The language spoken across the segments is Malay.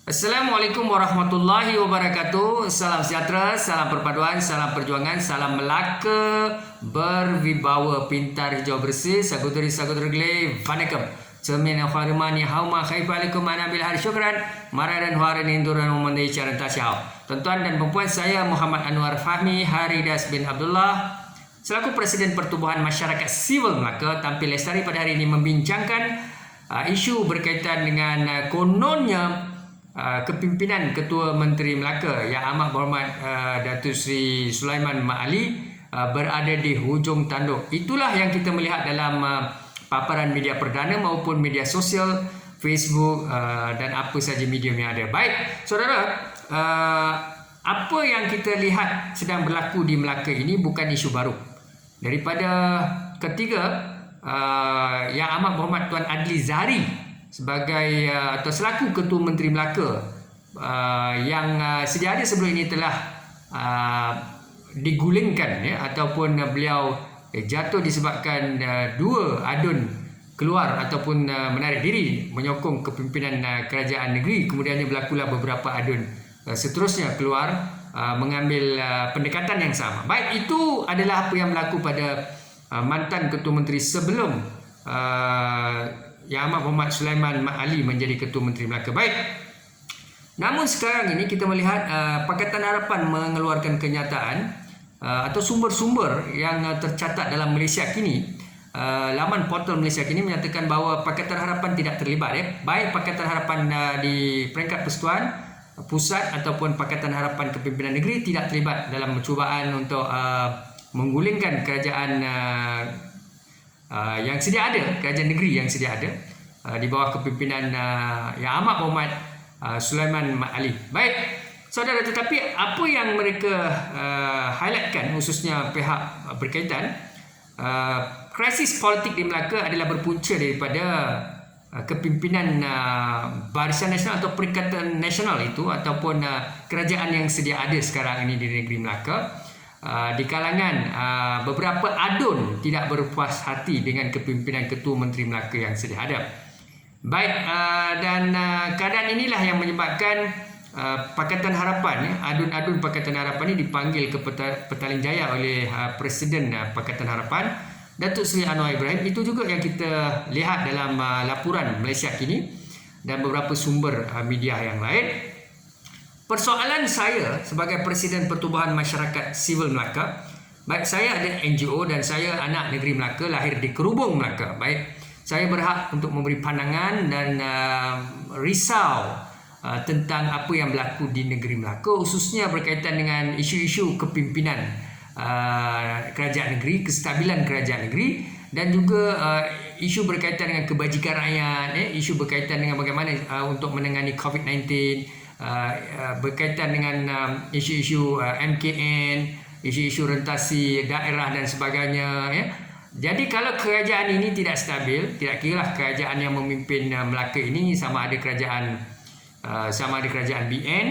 Assalamualaikum warahmatullahi wabarakatuh. Salam sejahtera, salam perpaduan, salam perjuangan, salam Melaka berwibawa pintar hijau bersih. Saudari-saudara gelai, vanakkam. Cermin khairimani hauma khaifalaikum ana bil hari syukran. Maradan huaran induran memandai cara tasyau. Tuan-tuan dan puan, saya Muhammad Anwar Fahmi Haridas bin Abdullah selaku Presiden Pertubuhan Masyarakat Sivil Melaka tampil lestari pada hari ini membincangkan isu berkaitan dengan kononnya kepimpinan Ketua Menteri Melaka Yang Amat Berhormat Datuk Seri Sulaiman Mat Ali berada di hujung tanduk. Itulah yang kita melihat dalam paparan media perdana maupun media sosial, Facebook dan apa saja medium yang ada. Baik, saudara, apa yang kita lihat sedang berlaku di Melaka ini bukan isu baru. Daripada ketika Yang Amat Berhormat Tuan Adli Zahari sebagai atau selaku Ketua Menteri Melaka yang sedia ada sebelum ini telah digulingkan ataupun beliau jatuh disebabkan dua adun keluar ataupun menarik diri menyokong kepimpinan kerajaan negeri, kemudiannya berlakulah beberapa adun seterusnya keluar mengambil pendekatan yang sama. Baik, itu adalah apa yang berlaku pada mantan Ketua Menteri sebelum Yang Amat Berhormat Sulaiman Mat Ali menjadi Ketua Menteri Melaka. Baik. Namun sekarang ini kita melihat Pakatan Harapan mengeluarkan kenyataan atau sumber-sumber yang tercatat dalam Malaysia kini. Laman portal Malaysia kini menyatakan bahawa Pakatan Harapan tidak terlibat. Baik Pakatan Harapan di peringkat persekutuan pusat ataupun Pakatan Harapan Kepimpinan Negeri tidak terlibat dalam percubaan untuk menggulingkan kerajaan yang sedia ada, kerajaan negeri yang sedia ada di bawah kepimpinan Yang Amat Berhormat Sulaiman Mat Ali. Baik, saudara, tetapi apa yang mereka highlightkan khususnya pihak berkaitan krisis politik di Melaka adalah berpunca daripada kepimpinan Barisan Nasional atau Perikatan Nasional itu ataupun kerajaan yang sedia ada sekarang ini di negeri Melaka. Di kalangan beberapa adun tidak berpuas hati dengan kepimpinan Ketua Menteri Melaka yang sedia ada. Baik, dan keadaan inilah yang menyebabkan Pakatan Harapan, adun-adun Pakatan Harapan ini dipanggil ke Petaling Jaya oleh Presiden Pakatan Harapan Datuk Seri Anwar Ibrahim. Itu juga yang kita lihat dalam laporan Malaysia kini dan beberapa sumber media yang lain. Persoalan saya sebagai Presiden Pertubuhan Masyarakat Sivil Melaka, baik, saya ada NGO dan saya anak negeri Melaka, lahir di Kerubung Melaka. Baik, saya berhak untuk memberi pandangan dan risau tentang apa yang berlaku di negeri Melaka, khususnya berkaitan dengan isu-isu kepimpinan kerajaan negeri, kestabilan kerajaan negeri, dan juga isu berkaitan dengan kebajikan rakyat, isu berkaitan dengan bagaimana untuk menangani COVID-19, berkaitan dengan isu-isu MKN, isu-isu rentasi daerah dan sebagainya. Jadi kalau kerajaan ini tidak stabil, tidak kiralah kerajaan yang memimpin Melaka ini sama ada kerajaan BN,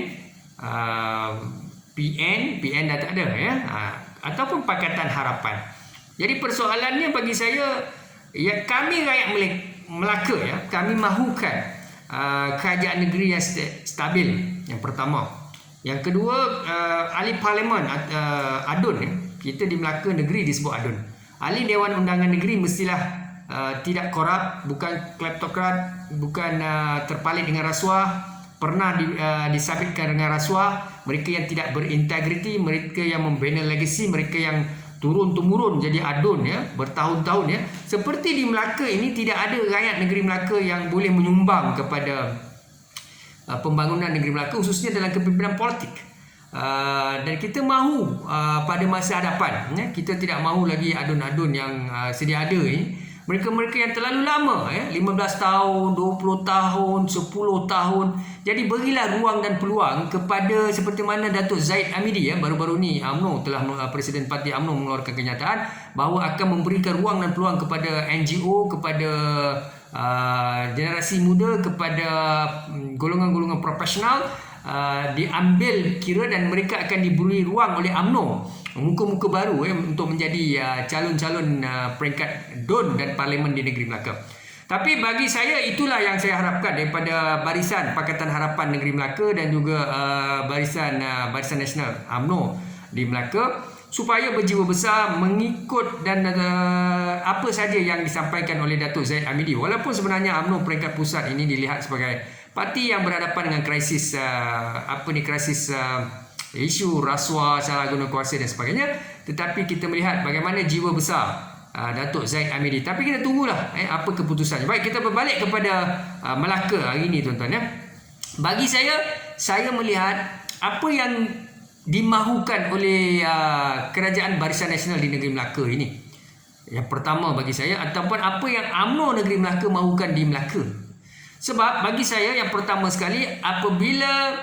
PN dah tak ada, ataupun Pakatan Harapan. Jadi persoalannya bagi saya, kami rakyat Melaka, kami mahukan kerajaan negeri yang stabil, yang pertama. Yang kedua, ahli parlimen adun, kita di Melaka negeri disebut adun. Ahli Dewan Undangan Negeri mestilah tidak korup, bukan kleptokrat, bukan terpalit dengan rasuah, pernah disabitkan dengan rasuah, mereka yang tidak berintegriti, mereka yang membina legasi, mereka yang turun-temurun jadi adun bertahun-tahun. Seperti di Melaka ini tidak ada rakyat negeri Melaka yang boleh menyumbang kepada pembangunan negeri Melaka, khususnya dalam kepimpinan politik. Dan kita mahu pada masa hadapan, kita tidak mahu lagi adun-adun yang sedia ada ini. Mereka-mereka yang terlalu lama, 15 tahun, 20 tahun, 10 tahun. Jadi berilah ruang dan peluang kepada seperti mana Datuk Zaid Amidi, baru-baru ni Presiden Parti UMNO mengeluarkan kenyataan bahawa akan memberikan ruang dan peluang kepada NGO, kepada generasi muda, kepada golongan-golongan profesional, diambil kira dan mereka akan diberi ruang oleh UMNO, muka-muka baru untuk menjadi calon-calon peringkat DUN dan Parlimen di negeri Melaka. Tapi bagi saya itulah yang saya harapkan daripada Barisan Pakatan Harapan Negeri Melaka dan juga Barisan Nasional UMNO di Melaka, supaya berjiwa besar mengikut dan apa saja yang disampaikan oleh Datuk Zahid Hamidi. Walaupun sebenarnya UMNO peringkat pusat ini dilihat sebagai parti yang berhadapan dengan krisis isu rasuah, salah guna kuasa dan sebagainya, tetapi kita melihat bagaimana jiwa besar Datuk Zahid Hamidi. Tapi kita tunggulah apa keputusannya. Baik, kita berbalik kepada Melaka hari ini, tuan-tuan ya. Bagi saya melihat apa yang dimahukan oleh Kerajaan Barisan Nasional di negeri Melaka ini. Yang pertama bagi saya, ataupun apa yang UMNO negeri Melaka mahukan di Melaka. Sebab bagi saya yang pertama sekali, apabila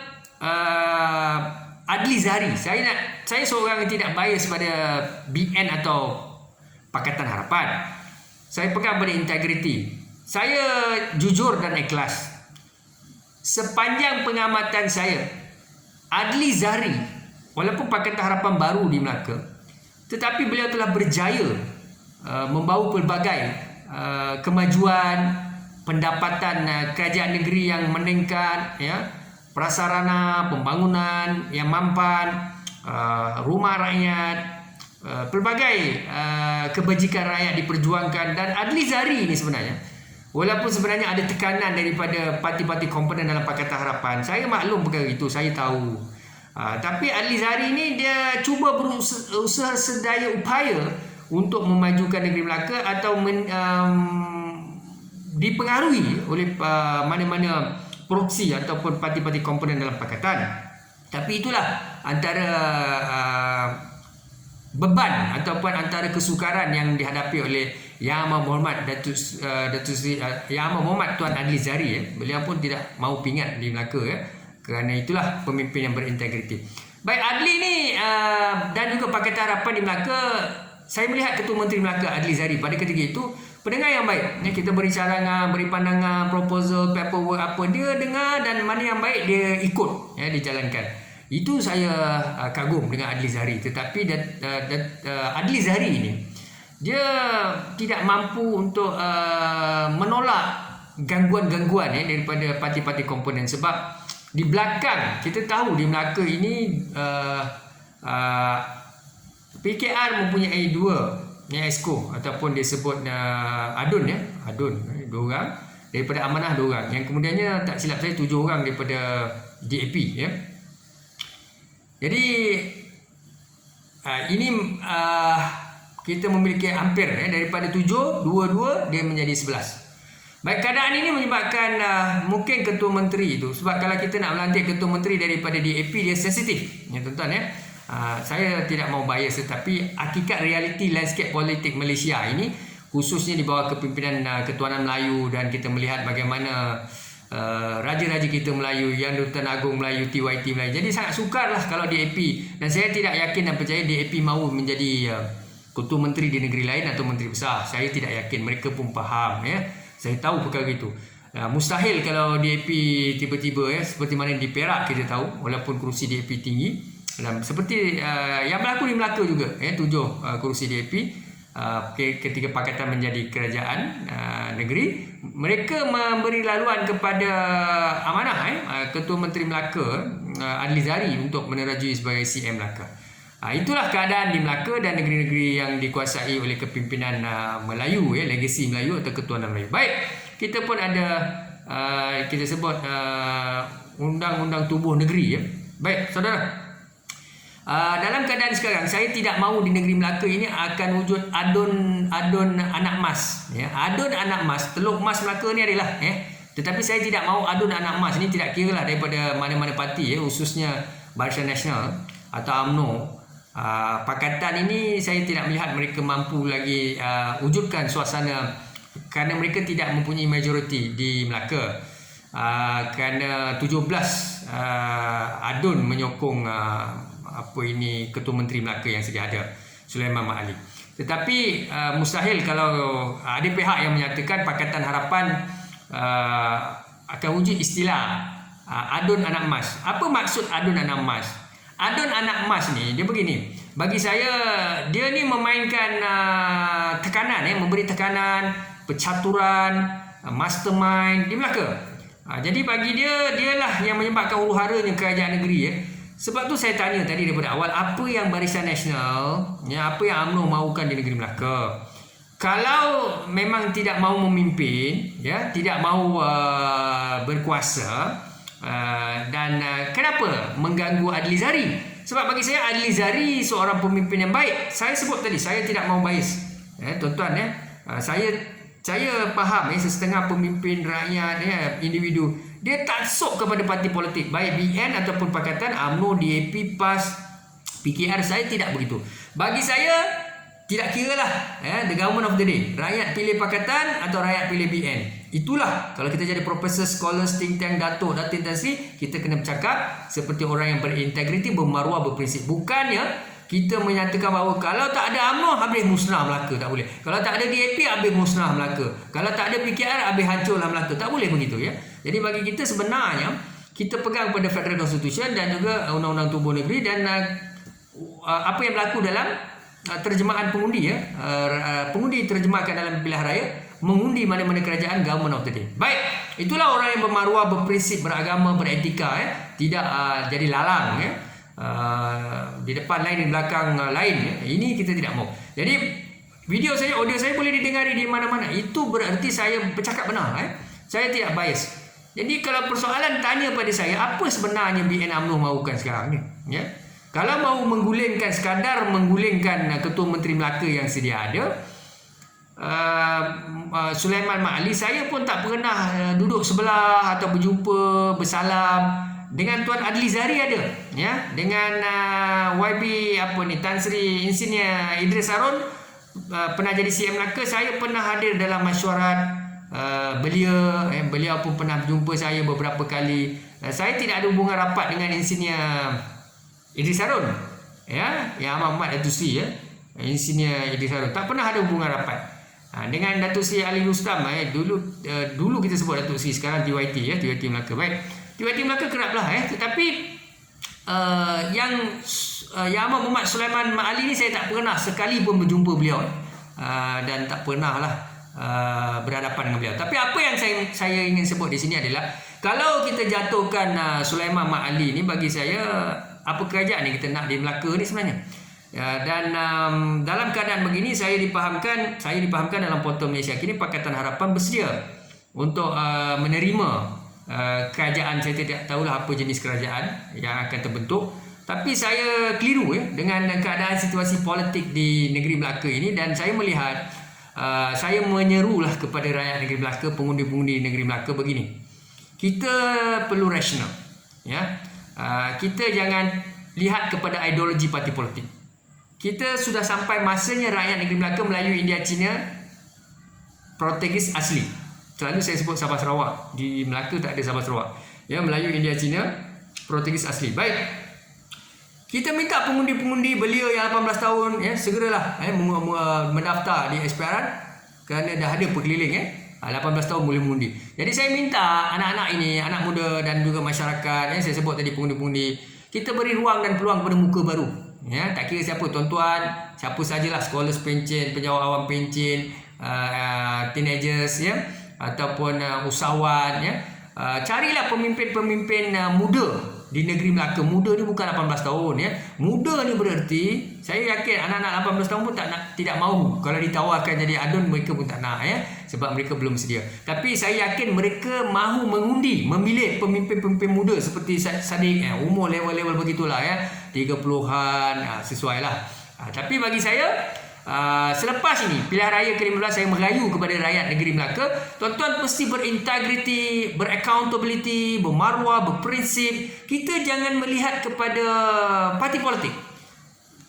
Adli Zahari, saya seorang yang tidak bias pada BN atau Pakatan Harapan. Saya pegang pada integriti. Saya jujur dan ikhlas. Sepanjang pengamatan saya, Adli Zahari, walaupun Pakatan Harapan baru di Melaka, tetapi beliau telah berjaya membawa pelbagai kemajuan, pendapatan kerajaan negeri yang meningkat, ya, prasarana pembangunan yang mampan, rumah rakyat, pelbagai kebajikan rakyat diperjuangkan. Dan Adli Zahari ini sebenarnya, walaupun sebenarnya ada tekanan daripada parti-parti komponen dalam Pakatan Harapan, saya maklum perkara itu, saya tahu. Tapi Adli Zahari ini dia cuba berusaha sedaya upaya untuk memajukan negeri Melaka atau dipengaruhi oleh mana-mana proksi ataupun parti-parti komponen dalam pakatan. Tapi itulah antara beban ataupun antara kesukaran yang dihadapi oleh Yang Amat Berhormat Yang Amat Berhormat Tuan Adli Zahari ya. Beliau pun tidak mahu pingat di Melaka ya. Kerana itulah pemimpin yang berintegriti. Baik, Adli ni dan juga Pakatan Harapan di Melaka, saya melihat Ketua Menteri Melaka Adli Zahari pada ketika itu pendengar yang baik. Ya, kita beri cadangan, beri pandangan, proposal, paperwork apa, dia dengar dan mana yang baik dia ikut ya, dijalankan. Itu saya kagum dengan Adli Zahari. Tetapi Adli Zahari ini dia tidak mampu untuk menolak gangguan-gangguan daripada parti-parti komponen. Sebab di belakang kita tahu di Melaka ini PKR mempunyai dua EXCO ataupun disebut ADUN ya. ADUN 2 orang, daripada Amanah 2 orang. Yang kemudiannya tak silap saya 7 orang daripada DAP ya. Jadi ini kita memiliki hampir daripada 7, 2 dia menjadi 11. Baik, keadaan ini menyebabkan mungkin Ketua Menteri itu, sebab kalau kita nak melantik Ketua Menteri daripada DAP, dia sensitif ya tuan-tuan ya. Saya tidak mau bias, tetapi hakikat realiti landscape politik Malaysia ini, khususnya di bawah kepimpinan Ketuanan Melayu, dan kita melihat bagaimana raja-raja kita Melayu, Yang Dutan Agong Melayu, TYT Melayu. Jadi sangat sukarlah kalau DAP, dan saya tidak yakin dan percaya DAP mahu menjadi Ketua Menteri di negeri lain atau Menteri Besar. Saya tidak yakin, mereka pun faham ya. Saya tahu perkara itu. Mustahil kalau DAP tiba-tiba ya, seperti mana di Perak kita tahu, walaupun kerusi DAP tinggi, dan seperti yang berlaku di Melaka juga ya, 7 kerusi DAP ketika pakatan menjadi kerajaan negeri, mereka memberi laluan kepada amanah Ketua Menteri Melaka Adli Zahari untuk menerajui sebagai CM Melaka. Itulah keadaan di Melaka dan negeri-negeri yang dikuasai oleh kepimpinan Melayu ya, legasi Melayu atau Ketuanan Melayu. Baik, kita pun ada kita sebut undang-undang tubuh negeri ya. Baik, saudara, dalam keadaan sekarang saya tidak mahu di negeri Melaka ini akan wujud adun anak emas ya. Adun anak emas, Teluk Emas Melaka ni adalah ya. Tetapi saya tidak mahu adun anak emas ini, tidak kira lah daripada mana-mana parti ya, khususnya Barisan Nasional atau UMNO. Pakatan ini saya tidak melihat mereka mampu lagi wujudkan suasana, kerana mereka tidak mempunyai majoriti di Melaka. Kerana 17 adun menyokong Ketua Menteri Melaka yang sedia ada, Sulaiman Mat Ali. Tetapi mustahil kalau ada pihak yang menyatakan Pakatan Harapan akan wujud istilah adun anak emas. Apa maksud adun anak emas? Adun anak emas ni dia begini. Bagi saya dia ni memainkan tekanan memberi tekanan, percaturan mastermind di Melaka. Jadi bagi dia, dialah yang menyebabkan huru-haranya kerajaan negeri ya. Sebab tu saya tanya tadi daripada awal, apa yang Barisan Nasional, apa yang UMNO mahukan di negeri Melaka? Kalau memang tidak mahu memimpin, tidak mahu berkuasa, dan kenapa mengganggu Adli Zari? Sebab bagi saya Adli Zari seorang pemimpin yang baik. Saya sebut tadi, saya tidak mahu bias. Tuan-tuan saya faham sesetengah pemimpin rakyat individu dia taksub kepada parti politik, baik BN ataupun Pakatan, UMNO, DAP, PAS, PKR. Saya tidak begitu. Bagi saya tidak kira lah the government of the day, rakyat pilih Pakatan atau rakyat pilih BN. Itulah kalau kita jadi profesor, scholar, think tank, datuk, datin, tan sri, kita kena bercakap seperti orang yang berintegriti, bermaruah, berprinsip. Bukannya kita menyatakan bahawa kalau tak ada UMNO habis musnah Melaka, tak boleh. Kalau tak ada DAP habis musnah Melaka. Kalau tak ada PKR habis hancurlah Melaka. Tak boleh begitu ya. Jadi bagi kita sebenarnya kita pegang pada Federal Constitution dan juga Undang-Undang Tubuh Negeri dan apa yang berlaku dalam terjemahan pengundi pengundi terjemahkan dalam pilihan raya, mengundi mana-mana kerajaan, government of the day. Baik, itulah orang yang bermaruah, berprinsip, beragama, beretika tidak jadi lalang di depan lain, di belakang lain. Ini kita tidak mau. Jadi video saya, audio saya boleh didengari di mana-mana. Itu berarti saya bercakap benar. Saya tidak bias. Jadi kalau persoalan tanya pada saya, apa sebenarnya BN UMNO mahukan sekarang ni? Kalau mahu menggulingkan, sekadar menggulingkan Ketua Menteri Melaka yang sedia ada, Sulaiman Mat Ali, saya pun tak pernah duduk sebelah atau berjumpa, bersalam dengan Tuan Adli Zari ada, dengan YB Tan Sri Insinyur Idris Harun, pernah jadi CM Melaka. Saya pernah hadir dalam mesyuarat beliau pun pernah jumpa saya beberapa kali. Saya tidak ada hubungan rapat dengan Insinyur Idris Harun, yang Ahmad Datuk Seri, Insinyur Idris Harun, tak pernah ada hubungan rapat. Dengan Datuk Seri Ali Rustam, dulu kita sebut Datuk Seri, sekarang TYT, TYT Melaka. Baik, TYT Melaka kerap lah, tetapi yang Ahmad Muhammad Sulaiman Mat Ali ni saya tak pernah sekali pun berjumpa beliau, dan tak pernah lah berhadapan dengan beliau. Tapi apa yang saya ingin sebut di sini adalah, kalau kita jatuhkan Sulaiman Mat Ali ni, bagi saya apa kerajaan ni kita nak di Melaka ni sebenarnya? Dan dalam keadaan begini saya dipahamkan dalam Portal Malaysia kini Pakatan Harapan bersedia untuk menerima kerajaan. Saya tidak tahulah apa jenis kerajaan yang akan terbentuk, tapi saya keliru dengan keadaan situasi politik di negeri Melaka ini, dan saya melihat saya menyerulah kepada rakyat negeri Melaka, pengundi-pengundi negeri Melaka begini. Kita perlu rasional, kita jangan lihat kepada ideologi parti politik. Kita sudah sampai masanya rakyat negeri Melaka, Melayu, India, Cina, protegis asli. Selalu saya sebut Sabah Sarawak. Di Melaka tak ada Sabah Sarawak. Melayu, India, Cina, protegis asli. Baik, kita minta pengundi-pengundi belia yang 18 tahun segeralah mendaftar di SPRN, kerana dah ada perkeliling 18 tahun boleh mengundi. Jadi saya minta anak-anak ini, anak muda dan juga masyarakat, saya sebut tadi pengundi-pengundi, kita beri ruang dan peluang kepada muka baru. Tak kira siapa, tuan-tuan, siapa sajalah, scholars pencen, penjawat awam pencen, teenagers ataupun usahawan, carilah pemimpin-pemimpin muda di negeri Melaka. Muda ni bukan 18 tahun Muda ni berarti saya yakin anak-anak 18 tahun pun tidak mahu. Kalau ditawarkan jadi adun, mereka pun tak nak sebab mereka belum sedia. Tapi saya yakin mereka mahu mengundi, memilih pemimpin-pemimpin muda seperti Sadiq, umur level-level begitulah 30-an, sesuailah. Tapi bagi saya, selepas ini pilihan raya ke-15, saya merayu kepada rakyat negeri Melaka, tuan-tuan mesti berintegriti, beraccountability, bermaruah, berprinsip. Kita jangan melihat kepada parti politik.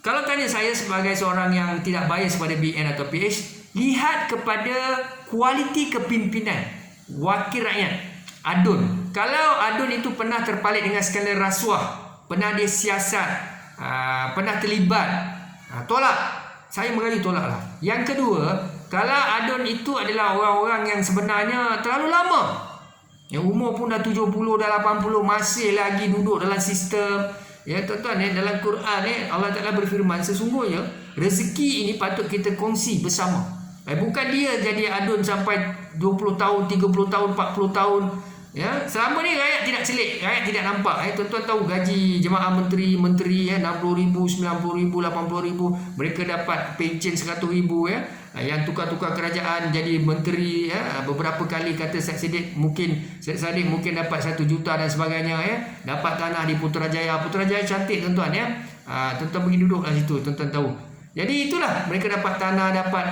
Kalau tanya saya sebagai seorang yang tidak bias pada BN atau PH, lihat kepada kualiti kepimpinan wakil rakyat, adun. Kalau adun itu pernah terpalit dengan skandal rasuah, pernah dia siasat, pernah terlibat, tolak. Saya merayu tolaklah. Yang kedua, kalau adun itu adalah orang-orang yang sebenarnya terlalu lama, yang umur pun dah 70, dah 80, masih lagi duduk dalam sistem. Tuan-tuan, dalam Quran Allah Ta'ala berfirman, sesungguhnya rezeki ini patut kita kongsi bersama. Bukan dia jadi adun sampai 20 tahun, 30 tahun, 40 tahun. Ya, selama ni rakyat tidak celik, rakyat tidak nampak. Tuan-tuan tahu gaji jemaah menteri ya, 60,000, 90,000, 80,000, mereka dapat pencen 100,000 ya. Yang tukar-tukar kerajaan jadi menteri ya, beberapa kali kata Syed Saddiq mungkin dapat 1 juta dan sebagainya ya. Dapat tanah di Putrajaya. Putrajaya cantik tuan-tuan ya. Tuan-tuan pergi duduklah situ, tuan-tuan tahu. Jadi itulah mereka dapat tanah, dapat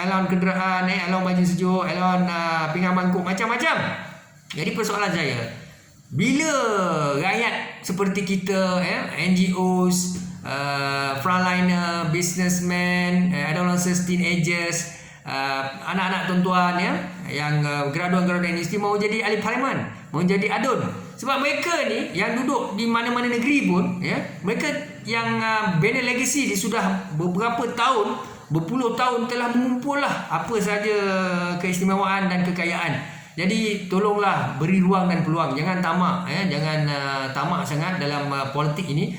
allowance kenderaan, allowance baju sejuk, allowance pinggan mangkuk, macam-macam. Jadi persoalan saya, bila rakyat seperti kita NGOs, frontliner, businessmen, adolescents, teenagers, anak-anak tuan-tuan ya, yang graduan-graduan universiti mau jadi ahli parlimen, mau jadi adun. Sebab mereka ni yang duduk di mana-mana negeri pun ya, mereka yang bina legasi sudah beberapa tahun, berpuluh tahun telah mengumpul lah apa sahaja keistimewaan dan kekayaan. Jadi tolonglah beri ruang dan peluang, jangan tamak ya, jangan tamak sangat dalam politik ini.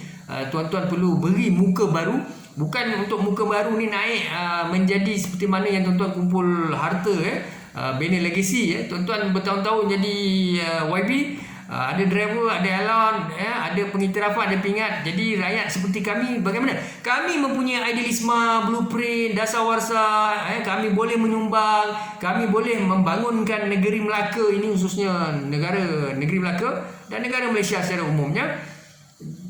Tuan-tuan perlu beri muka baru, bukan untuk muka baru ni naik menjadi seperti mana yang tuan-tuan kumpul harta bina legasi ya. Tuan-tuan bertahun-tahun jadi YB, ada driver, ada allowance ya, ada pengiktirafan, ada pingat. Jadi rakyat seperti kami bagaimana? Kami mempunyai idealisme, blueprint, dasawarsa kami boleh menyumbang, kami boleh membangunkan negeri Melaka ini, khususnya negeri Melaka dan negara Malaysia secara umumnya.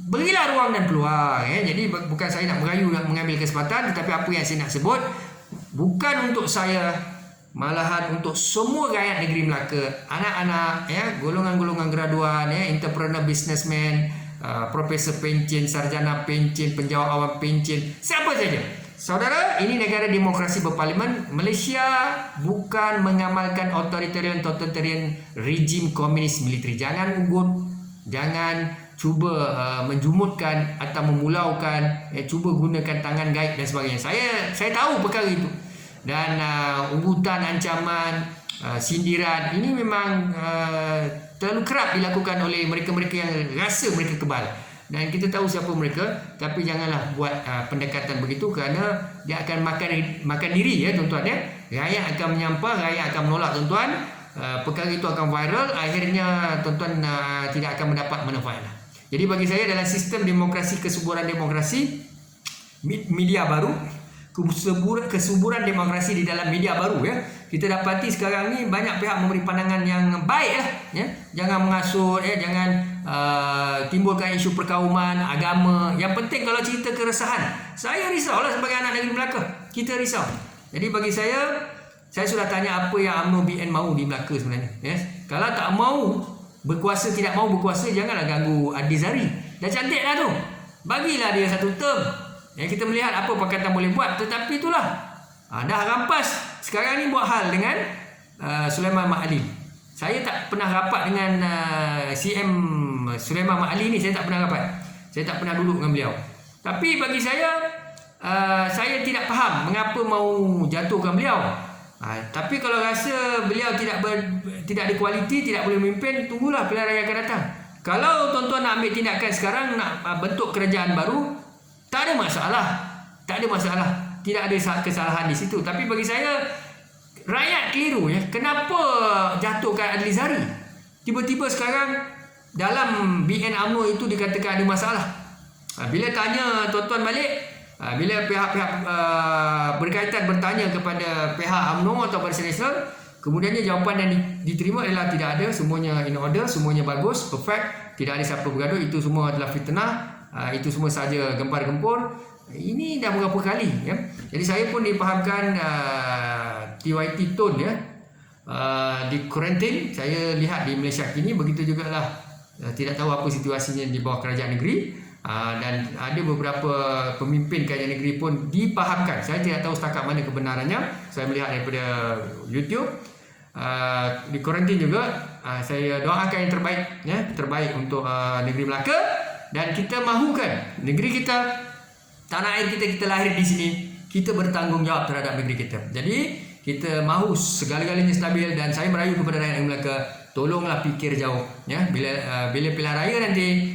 Berilah ruang dan peluang Jadi bukan saya nak merayu, nak mengambil kesempatan, tetapi apa yang saya nak sebut bukan untuk saya, malahan untuk semua rakyat negeri Melaka, anak-anak golongan-golongan graduan entrepreneur, businessman, profesor pencen, sarjana pencen, penjawat awam pencen, siapa saja. Saudara, ini negara demokrasi berparlimen. Malaysia bukan mengamalkan authoritarian rejim komunis militeri. Jangan ugut, jangan cuba menjumutkan atau memulaukan, cuba gunakan tangan gaib dan sebagainya. Saya tahu perkara itu. Dan ugutan, ancaman, sindiran ini memang terlalu kerap dilakukan oleh mereka-mereka yang rasa mereka kebal. Dan kita tahu siapa mereka, tapi janganlah buat pendekatan begitu, kerana dia akan makan diri ya tuan-tuan ya. Rakyat akan menyampah, rakyat akan menolak tuan-tuan. Perkara itu akan viral, akhirnya tuan-tuan tidak akan mendapat manfaat. Jadi bagi saya, dalam sistem demokrasi, kesuburan demokrasi, media baru, kesuburan demokrasi di dalam media baru ya, kita dapati sekarang ni banyak pihak memberi pandangan yang baik lah ya. Jangan mengasut jangan timbulkan isu perkauman, agama. Yang penting kalau cerita keresahan, saya risau lah sebagai anak negeri Melaka, kita risau. Jadi bagi saya sudah tanya apa yang UMNO BN mahu di Melaka sebenarnya ya. Kalau tak mahu berkuasa, tidak mahu berkuasa, janganlah ganggu Adli Zari. Dah cantik lah tu, bagilah dia 1 term. Kita melihat apa Pakatan boleh buat. Tetapi itulah, dah rampas. Sekarang ni buat hal dengan Sulaiman Mat Ali. Saya tak pernah rapat dengan CM Sulaiman Mat Ali ni. Saya tak pernah rapat. Saya tak pernah duduk dengan beliau. Tapi bagi saya tidak faham mengapa mau jatuhkan beliau. Tapi kalau rasa beliau tidak ada kualiti, tidak boleh memimpin, tunggulah pilihan raya akan datang. Kalau tuan-tuan nak ambil tindakan sekarang, nak bentuk kerajaan baru, tak ada masalah. Tidak ada kesalahan di situ. Tapi bagi saya, rakyat keliru ya. Kenapa jatuhkan Adli Zari? Tiba-tiba sekarang dalam BN UMNO itu dikatakan ada masalah. Bila tanya tuan-tuan balik, bila pihak-pihak berkaitan bertanya kepada pihak UMNO atau Barisan Nasional, kemudiannya jawapan yang diterima adalah tidak ada, semuanya in order, semuanya bagus, perfect, tidak ada siapa bergaduh, itu semua adalah fitnah, itu semua saja gempar-gempur. Ini dah berapa kali ya. Jadi saya pun dipahamkan TYT Tone ya, di kuarantin. Saya lihat di Malaysia kini begitu jugalah, tidak tahu apa situasinya di bawah kerajaan negeri. Dan ada beberapa pemimpin kerajaan negeri pun dipahamkan. Saya tidak tahu setakat mana kebenarannya. Saya melihat daripada YouTube. Di kuarantin juga. Saya doakan yang terbaik ya, terbaik untuk negeri Melaka. Dan kita mahukan negeri kita, tanah air kita lahir di sini, kita bertanggungjawab terhadap negeri kita. Jadi kita mahu segala-galanya stabil. Dan saya merayu kepada rakyat Melaka, tolonglah fikir jauh ya. Bila pilihan raya nanti,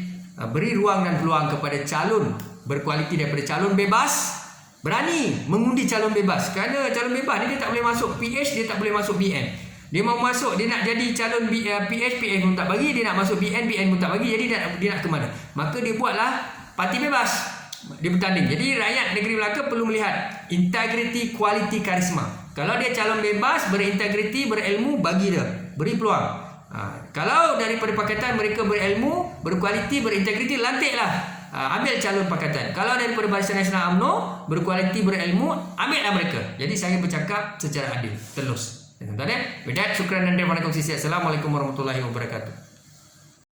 beri ruang dan peluang kepada calon berkualiti daripada calon bebas. Berani mengundi calon bebas. Kerana calon bebas ni dia tak boleh masuk PH, dia tak boleh masuk BN. Dia mau masuk, dia nak jadi calon PH pun tak bagi, dia nak masuk BN pun tak bagi. Jadi dia nak ke mana? Maka dia buatlah parti bebas. Dia bertanding. Jadi rakyat negeri Melaka perlu melihat integriti, kualiti, karisma. Kalau dia calon bebas, berintegriti, berilmu, bagi dia, beri peluang. Kalau daripada pakatan mereka berilmu, berkualiti, berintegriti, lantiklah. Ambil calon pakatan. Kalau daripada Barisan Nasional UMNO, berkualiti, berilmu, ambillah mereka. Jadi saya bercakap secara adil, telus. Tuan-tuan, with that, syukran dan terima kasih. Assalamualaikum warahmatullahi wabarakatuh.